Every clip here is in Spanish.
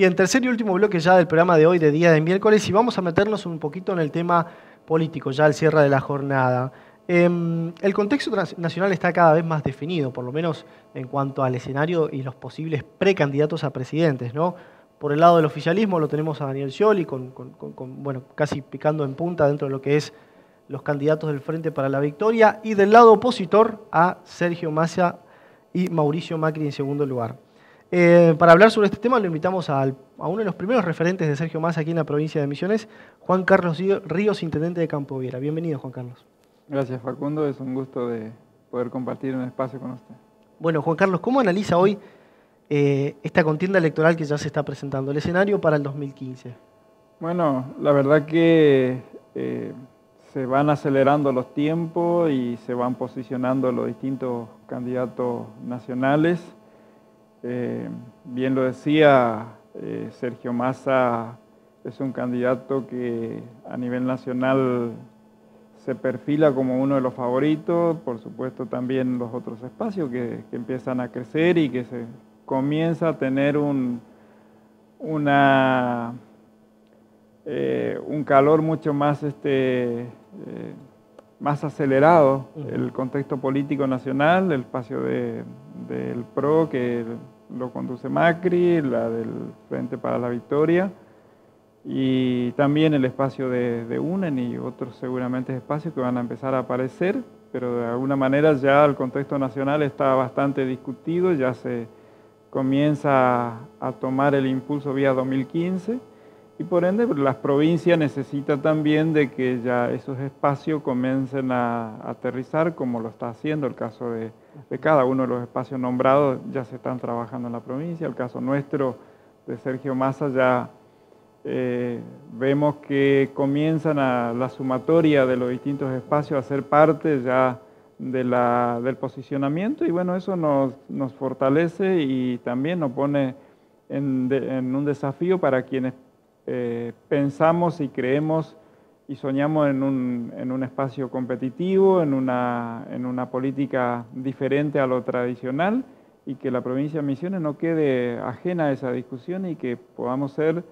Bien, tercer y último bloque ya del programa de hoy, de día de miércoles, y vamos a meternos un poquito en el tema político, ya al cierre de la jornada. El contexto nacional está cada vez más definido, por lo menos en cuanto al escenario y los posibles precandidatos a presidentes, ¿no? Por el lado del oficialismo lo tenemos a Daniel Scioli, bueno, casi picando en punta dentro de lo que es los candidatos del Frente para la Victoria, y del lado opositor a Sergio Massa y Mauricio Macri en segundo lugar. Para hablar sobre este tema lo invitamos a uno de los primeros referentes de Sergio Massa aquí en la provincia de Misiones, Juan Carlos Ríos, intendente de Campo Viera. Bienvenido, Juan Carlos. Gracias, Facundo. Es un gusto de poder compartir un espacio con usted. Bueno, Juan Carlos, ¿cómo analiza hoy esta contienda electoral que ya se está presentando, el escenario para el 2015? Bueno, la verdad que se van acelerando los tiempos y se van posicionando los distintos candidatos nacionales. Bien lo decía, Sergio Massa es un candidato que a nivel nacional se perfila como uno de los favoritos, por supuesto también los otros espacios que empiezan a crecer y que se comienza a tener un calor mucho más, más acelerado, el contexto político nacional, el espacio del PRO que lo conduce Macri, la del Frente para la Victoria, y también el espacio de UNEN y otros seguramente espacios que van a empezar a aparecer, pero de alguna manera ya el contexto nacional está bastante discutido, ya se comienza a tomar el impulso vía 2015 y por ende las provincias necesitan también de que ya esos espacios comiencen a aterrizar como lo está haciendo el caso de cada uno de los espacios nombrados, ya se están trabajando en la provincia, el caso nuestro de Sergio Massa ya vemos que comienzan la sumatoria de los distintos espacios a ser parte ya del posicionamiento y bueno, eso nos fortalece y también nos pone en un desafío para quienes pensamos y creemos y soñamos en un espacio competitivo, en una política diferente a lo tradicional y que la provincia de Misiones no quede ajena a esa discusión y que podamos ser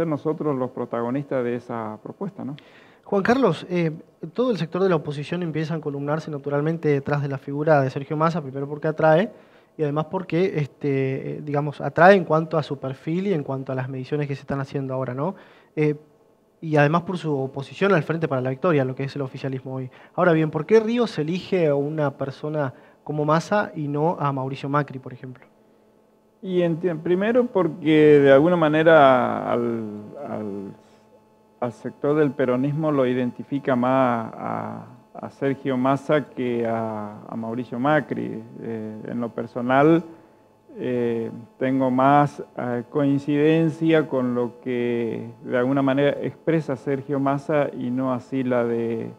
nosotros los protagonistas de esa propuesta, ¿no? Juan Carlos, todo el sector de la oposición empieza a columnarse naturalmente detrás de la figura de Sergio Massa, primero porque atrae y además porque, digamos, atrae en cuanto a su perfil y en cuanto a las mediciones que se están haciendo ahora, ¿no? Y además por su oposición al Frente para la Victoria, lo que es el oficialismo hoy. Ahora bien, ¿por qué Ríos elige a una persona como Massa y no a Mauricio Macri, por ejemplo? Y primero porque de alguna manera al sector del peronismo lo identifica más a Sergio Massa que a Mauricio Macri. En lo personal tengo más coincidencia con lo que de alguna manera expresa Sergio Massa y no así la de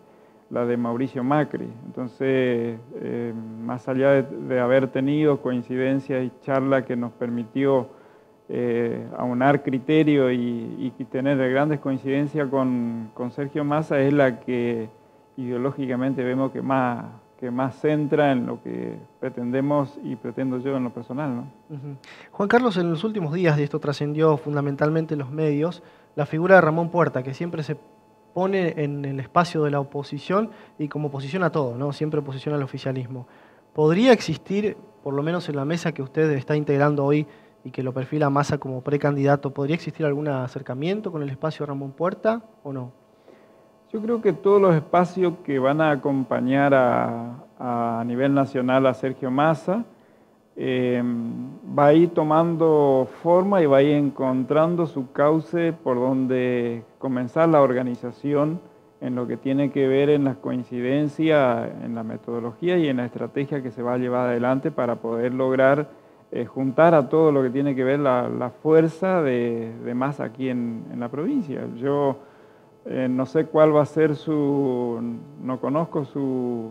Mauricio Macri. Entonces, más allá de haber tenido coincidencias y charla que nos permitió aunar criterio y tener grandes coincidencias con Sergio Massa, es la que ideológicamente vemos que más centra en lo que pretendemos y pretendo yo en lo personal, ¿no? Juan Carlos, en los últimos días, y esto trascendió fundamentalmente en los medios, la figura de Ramón Puerta, que siempre se pone en el espacio de la oposición y como oposición a todo, ¿no? Siempre oposición al oficialismo. ¿Podría existir, por lo menos en la mesa que usted está integrando hoy y que lo perfila Massa como precandidato, ¿podría existir algún acercamiento con el espacio de Ramón Puerta o no? Yo creo que todos los espacios que van a acompañar a nivel nacional a Sergio Massa va a ir tomando forma y va a ir encontrando su cauce por donde comenzar la organización en lo que tiene que ver en las coincidencias, en la metodología y en la estrategia que se va a llevar adelante para poder lograr juntar a todo lo que tiene que ver la fuerza de Massa aquí en la provincia. Yo no sé cuál va a ser no conozco su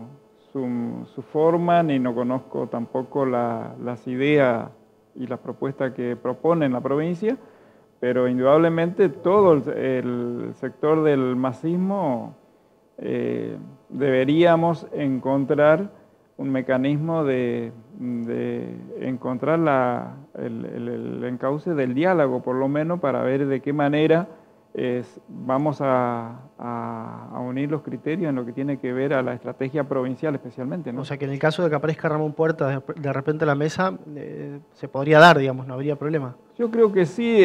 forma, ni no conozco tampoco las ideas y las propuestas que propone en la provincia, pero indudablemente todo el sector del masismo deberíamos encontrar un mecanismo de encontrar el encauce del diálogo, por lo menos, para ver de qué manera vamos a unir los criterios en lo que tiene que ver a la estrategia provincial especialmente, ¿no? O sea que en el caso de que aparezca Ramón Puerta de repente a la mesa, se podría dar, digamos, no habría problema. Yo creo que sí,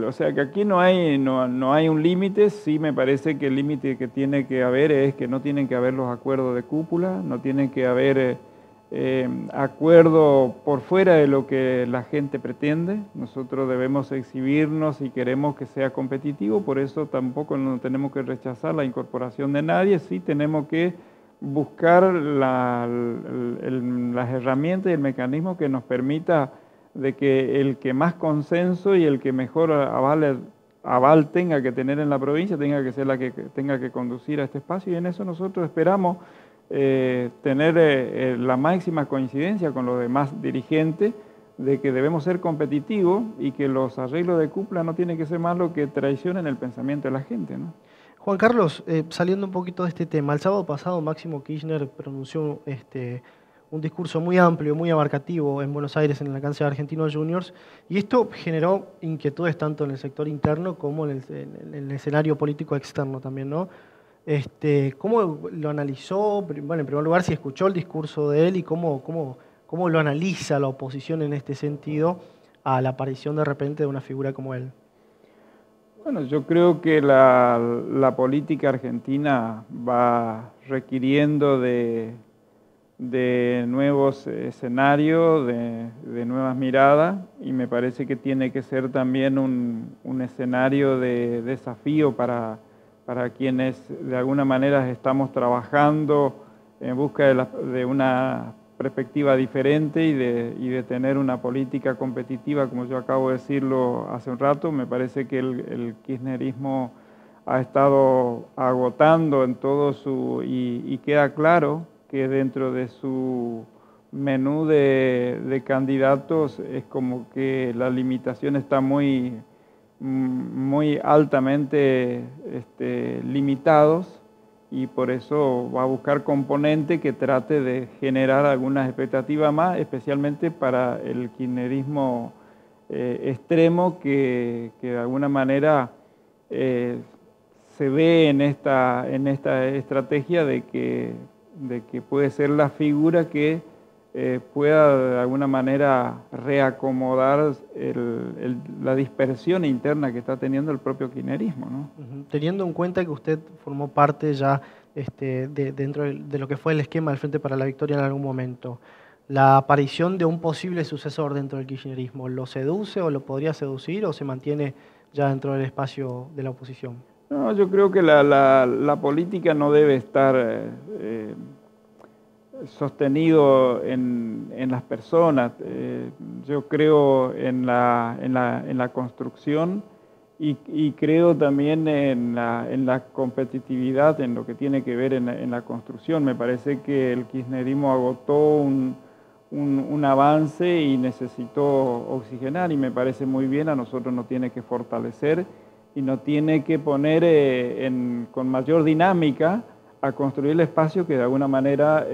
o sea que aquí no hay un límite. Sí, me parece que el límite que tiene que haber es que no tienen que haber los acuerdos de cúpula, no tienen que haber acuerdo por fuera de lo que la gente pretende. Nosotros debemos exhibirnos y queremos que sea competitivo, por eso tampoco no tenemos que rechazar la incorporación de nadie, sí tenemos que buscar las herramientas y el mecanismo que nos permita de que el que más consenso y el que mejor aval tenga que tener en la provincia tenga que ser la que tenga que conducir a este espacio, y en eso nosotros esperamos tener la máxima coincidencia con los demás dirigentes de que debemos ser competitivos y que los arreglos de cúpula no tienen que ser más lo que traicionen el pensamiento de la gente, ¿no? Juan Carlos, saliendo un poquito de este tema, el sábado pasado Máximo Kirchner pronunció un discurso muy amplio, muy abarcativo en Buenos Aires, en el alcance de Argentinos Juniors, y esto generó inquietudes tanto en el sector interno como en el escenario político externo también, ¿no? ¿Cómo lo analizó? Bueno, en primer lugar, si escuchó el discurso de él y cómo lo analiza la oposición en este sentido a la aparición de repente de una figura como él. Bueno, yo creo que la política argentina va requiriendo de nuevos escenarios, de nuevas miradas, y me parece que tiene que ser también un escenario de desafío para quienes de alguna manera estamos trabajando en busca de una perspectiva diferente y de tener una política competitiva, como yo acabo de decirlo hace un rato. Me parece que el kirchnerismo ha estado agotando en todo y queda claro que dentro de su menú de candidatos es como que la limitación está muy altamente limitados, y por eso va a buscar componente que trate de generar algunas expectativas más, especialmente para el kirchnerismo extremo que de alguna manera se ve en esta estrategia de que puede ser la figura que pueda de alguna manera reacomodar la dispersión interna que está teniendo el propio kirchnerismo, ¿no? Teniendo en cuenta que usted formó parte ya dentro de lo que fue el esquema del Frente para la Victoria en algún momento, la aparición de un posible sucesor dentro del kirchnerismo, ¿lo seduce o lo podría seducir o se mantiene ya dentro del espacio de la oposición? No, yo creo que la política no debe estar sostenido en las personas. Yo creo en la construcción y creo también en la competitividad, en lo que tiene que ver en la construcción. Me parece que el kirchnerismo agotó un avance y necesitó oxigenar, y me parece muy bien. A nosotros nos tiene que fortalecer y nos tiene que poner con mayor dinámica a construir el espacio que de alguna manera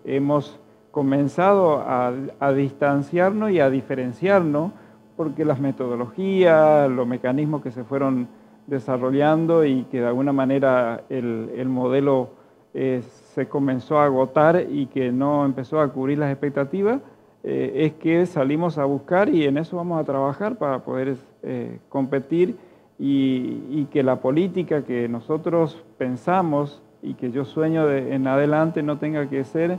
hemos comenzado a distanciarnos y a diferenciarnos, porque las metodologías, los mecanismos que se fueron desarrollando y que de alguna manera el modelo se comenzó a agotar y que no empezó a cubrir las expectativas, es que salimos a buscar, y en eso vamos a trabajar para poder competir y que la política que nosotros pensamos y que yo sueño en adelante no tenga que estar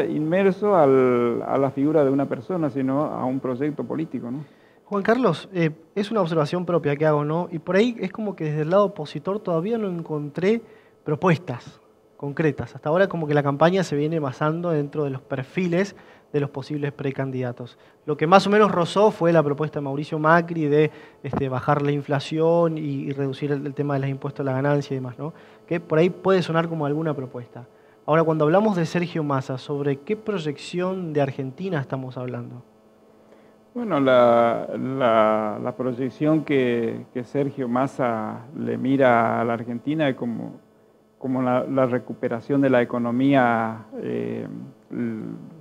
inmerso a la figura de una persona, sino a un proyecto político, ¿no? Juan Carlos, es una observación propia que hago, ¿no? Y por ahí es como que desde el lado opositor todavía no encontré propuestas concretas. Hasta ahora como que la campaña se viene basando dentro de los perfiles de los posibles precandidatos. Lo que más o menos rozó fue la propuesta de Mauricio Macri de bajar la inflación y reducir el tema de los impuestos a la ganancia y demás, ¿no? Que por ahí puede sonar como alguna propuesta. Ahora, cuando hablamos de Sergio Massa, ¿sobre qué proyección de Argentina estamos hablando? Bueno, la proyección que Sergio Massa le mira a la Argentina es como como la recuperación de la economía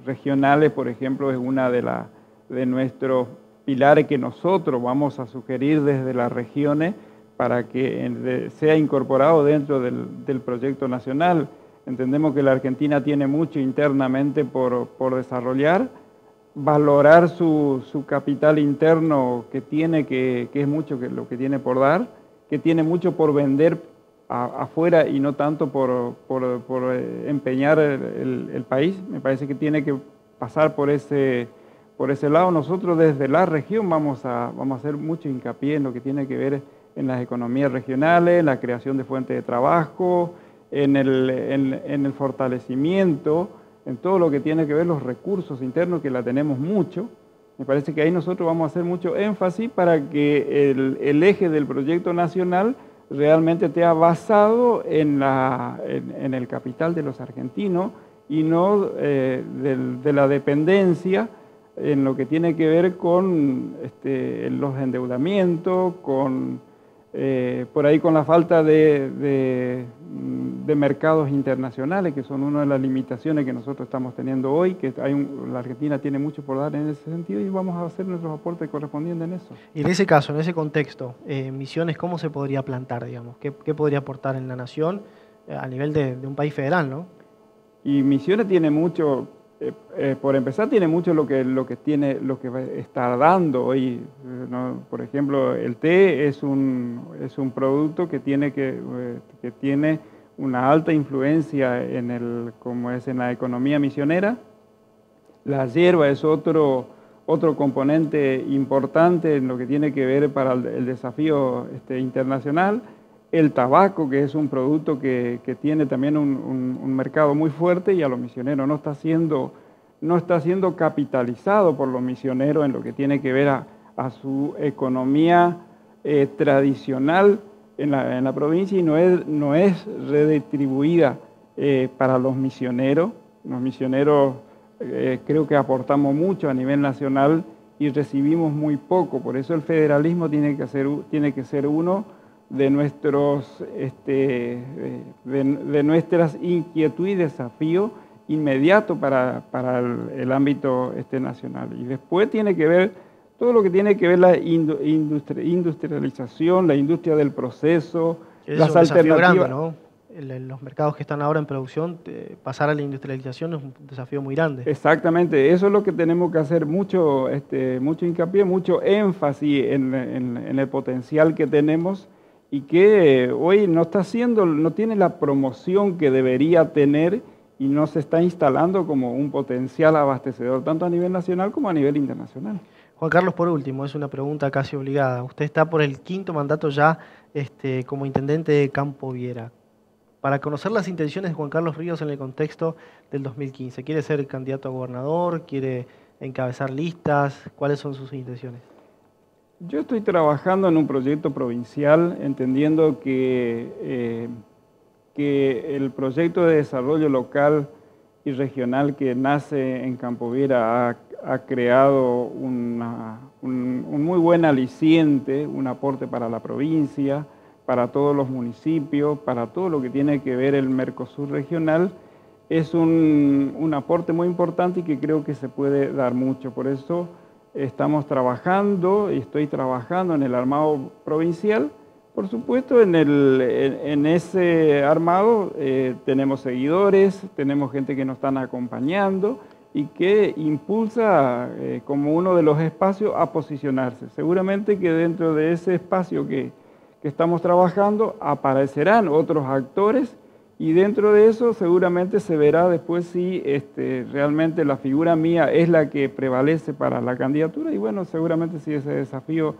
regionales, por ejemplo, es una de nuestros pilares que nosotros vamos a sugerir desde las regiones para que sea incorporado dentro del proyecto nacional. Entendemos que la Argentina tiene mucho internamente por desarrollar, valorar su capital interno que tiene, que es mucho lo que tiene por dar, que tiene mucho por vender afuera y no tanto por empeñar el país. Me parece que tiene que pasar por ese lado. Nosotros desde la región vamos a hacer mucho hincapié en lo que tiene que ver en las economías regionales, la creación de fuentes de trabajo, en el fortalecimiento, en todo lo que tiene que ver los recursos internos, que la tenemos mucho. Me parece que ahí nosotros vamos a hacer mucho énfasis para que el eje del proyecto nacional realmente esté basado en el capital de los argentinos y no de la dependencia en lo que tiene que ver con los endeudamientos, por ahí con la falta de mercados internacionales, que son una de las limitaciones que nosotros estamos teniendo hoy, que la Argentina tiene mucho por dar en ese sentido y vamos a hacer nuestros aportes correspondientes en eso. Y en ese caso, en ese contexto, Misiones, ¿cómo se podría plantar, digamos? ¿Qué podría aportar en la nación a nivel de un país federal, ¿no? Y Misiones tiene mucho, por empezar, tiene mucho lo que está dando hoy, ¿no? Por ejemplo, el té es un producto que tiene una alta influencia como es en la economía misionera. La hierba es otro componente importante en lo que tiene que ver para el desafío internacional. El tabaco, que es un producto que tiene también un mercado muy fuerte y a los misioneros no está siendo capitalizado por los misioneros en lo que tiene que ver a su economía tradicional en la provincia y no es redistribuida para los misioneros. Los misioneros creo que aportamos mucho a nivel nacional y recibimos muy poco, por eso el federalismo tiene que ser uno de nuestras inquietudes y desafíos inmediatos para el ámbito nacional. Y después tiene que ver todo lo que tiene que ver la industrialización, la industria del proceso, las alternativas. Grande, ¿no? Los mercados que están ahora en producción, pasar a la industrialización es un desafío muy grande. Exactamente, eso es lo que tenemos que hacer mucho hincapié, mucho énfasis en el potencial que tenemos y que hoy no tiene la promoción que debería tener y no se está instalando como un potencial abastecedor, tanto a nivel nacional como a nivel internacional. Juan Carlos, por último, es una pregunta casi obligada. Usted está por el 5º mandato ya como intendente de Campo Viera. Para conocer las intenciones de Juan Carlos Ríos en el contexto del 2015, ¿quiere ser candidato a gobernador? ¿Quiere encabezar listas? ¿Cuáles son sus intenciones? Yo estoy trabajando en un proyecto provincial, entendiendo que el proyecto de desarrollo local y regional que nace en Campo Viera ha creado un muy buen aliciente, un aporte para la provincia, para todos los municipios, para todo lo que tiene que ver el Mercosur regional. Es un aporte muy importante y que creo que se puede dar mucho. Por eso estamos trabajando y estoy trabajando en el armado provincial. Por supuesto, en ese armado tenemos seguidores, tenemos gente que nos están acompañando y que impulsa como uno de los espacios a posicionarse. Seguramente que dentro de ese espacio que estamos trabajando aparecerán otros actores y dentro de eso seguramente se verá después si realmente la figura mía es la que prevalece para la candidatura y bueno, seguramente si ese desafío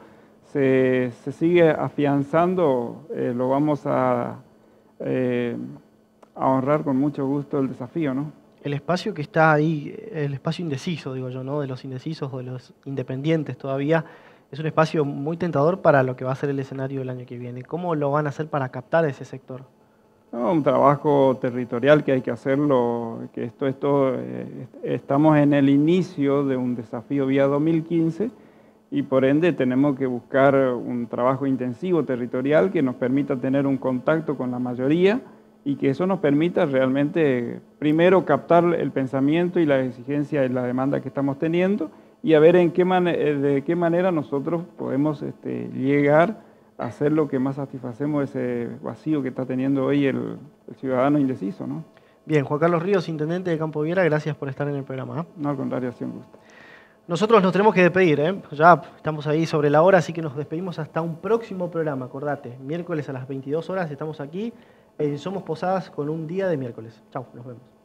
se sigue afianzando, lo vamos a honrar con mucho gusto el desafío, ¿no? El espacio que está ahí, el espacio indeciso, digo yo, ¿no? De los indecisos o de los independientes todavía, es un espacio muy tentador para lo que va a ser el escenario del año que viene. ¿Cómo lo van a hacer para captar ese sector? No, un trabajo territorial que hay que hacerlo, que estamos en el inicio de un desafío vía 2015 y por ende tenemos que buscar un trabajo intensivo territorial que nos permita tener un contacto con la mayoría y que eso nos permita realmente, primero, captar el pensamiento y la exigencia y la demanda que estamos teniendo y a ver de qué manera nosotros podemos llegar a hacer lo que más satisfacemos ese vacío que está teniendo hoy el ciudadano indeciso, ¿no? Bien, Juan Carlos Ríos, intendente de Campo Viera, gracias por estar en el programa. No, al contrario, ha sido un gusto. Nosotros nos tenemos que despedir, ¿eh? Ya estamos ahí sobre la hora, así que nos despedimos hasta un próximo programa. Acordate, miércoles a las 22 horas estamos aquí en Somos Posadas con un día de miércoles. Chau, nos vemos.